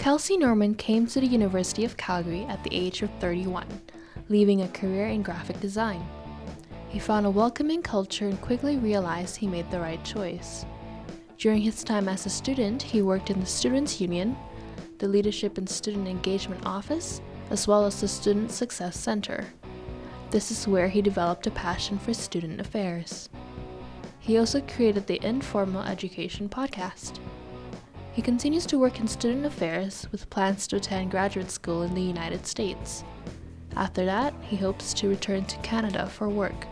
Kelsy Norman came to the University of Calgary at the age of 31, leaving a career in graphic design. He found a welcoming culture and quickly realized he made the right choice. During his time as a student, he worked in the Students' Union, the Leadership and Student Engagement Office, as well as the Student Success Center. This is where he developed a passion for student affairs. He also created the Informal Education podcast. He continues to work in student affairs with plans to attend graduate school in the United States. After that, he hopes to return to Canada for work.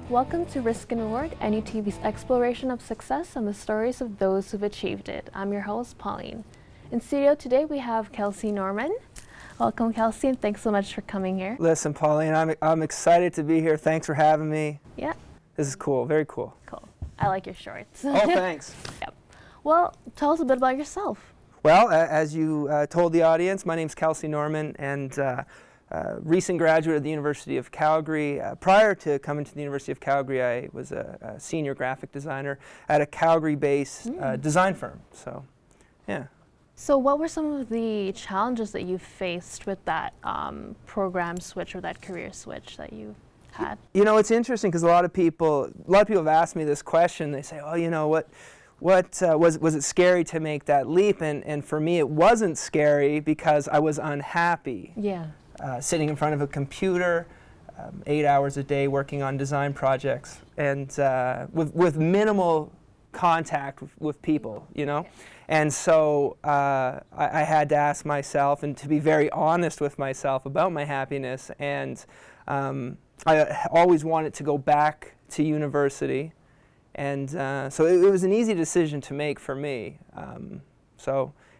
Welcome to Risk and Reward, NUTV's exploration of success and the stories of those who've achieved it. I'm your host, Pauline. In studio today, we have Kelsy Norman. Welcome, Kelsy, and thanks so much for coming here. Listen, Pauline, I'm excited to be here. Thanks for having me. Yeah. This is cool, very cool. Cool. I like your shorts. Oh, thanks. Yep. Well, tell us a bit about yourself. Well, as you told the audience, my name's Kelsy Norman, and recent graduate of the University of Calgary. Prior to coming to the University of Calgary, I was a senior graphic designer at a Calgary-based design firm. So, yeah. So what were some of the challenges that you faced with that program switch or that career switch that you had? You know, it's interesting because a lot of people have asked me this question. They say, "Oh, you know, what was it scary to make that leap?" And for me, it wasn't scary because I was unhappy. Yeah. Sitting in front of a computer, 8 hours a day working on design projects, and with minimal contact with people, you know. And so I had to ask myself and to be very honest with myself about my happiness. And I always wanted to go back to university. And so it was an easy decision to make for me.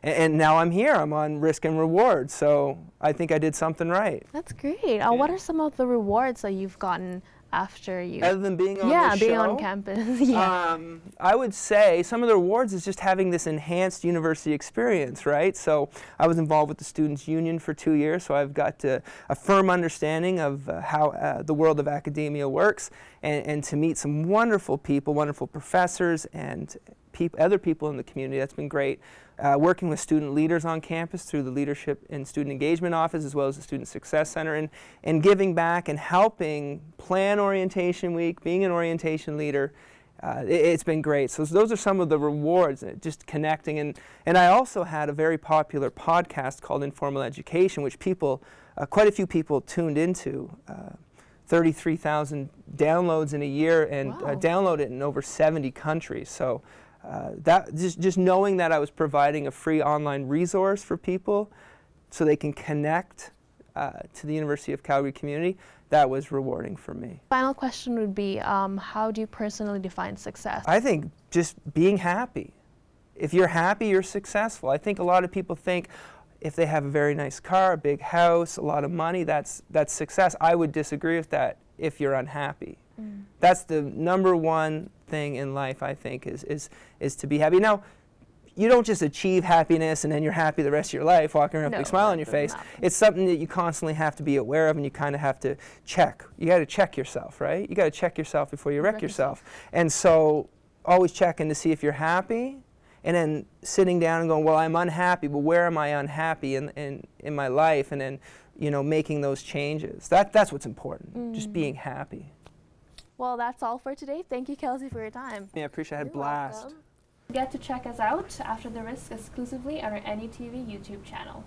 And now I'm here. I'm on Risk and Reward. So I think I did something right. That's great. What are some of the rewards that you've gotten after you? Other than being on the show? Yeah, being on campus. Yeah. I would say some of the rewards is just having this enhanced university experience, right? So I was involved with the Students' Union for 2 years, so I've got a firm understanding of how the world of academia works, and to meet some wonderful people, wonderful professors, and other people in the community. That's been great. Working with student leaders on campus through the Leadership and Student Engagement Office, as well as the Student Success Center, and giving back and helping plan Orientation Week, being an orientation leader. It's been great. So those are some of the rewards, just connecting. And I also had a very popular podcast called Informal Education, which quite a few people tuned into. 33,000 downloads in a year, and download it in over 70 countries. So that just knowing that I was providing a free online resource for people so they can connect to the University of Calgary community, that was rewarding for me. Final question would be, how do you personally define success? I think just being happy. If you're happy, you're successful. I think a lot of people think if they have a very nice car, a big house, a lot of money, that's success. I would disagree with that if you're unhappy. That's the number one thing in life, I think, is to be happy. Now, you don't just achieve happiness and then you're happy the rest of your life, walking around with a big smile on your face. It's something that you constantly have to be aware of, and you kind of have to check. You got to check yourself, right? You got to check yourself before you wreck yourself. And so always checking to see if you're happy, and then sitting down and going, well, I'm unhappy, but where am I unhappy in my life? And then, you know, making those changes. That's what's important, just being happy. Well, that's all for today. Thank you, Kelsy, for your time. Yeah, I appreciate it. I had a blast. Welcome. Get to check us out after the Risk exclusively on our NUTV YouTube channel.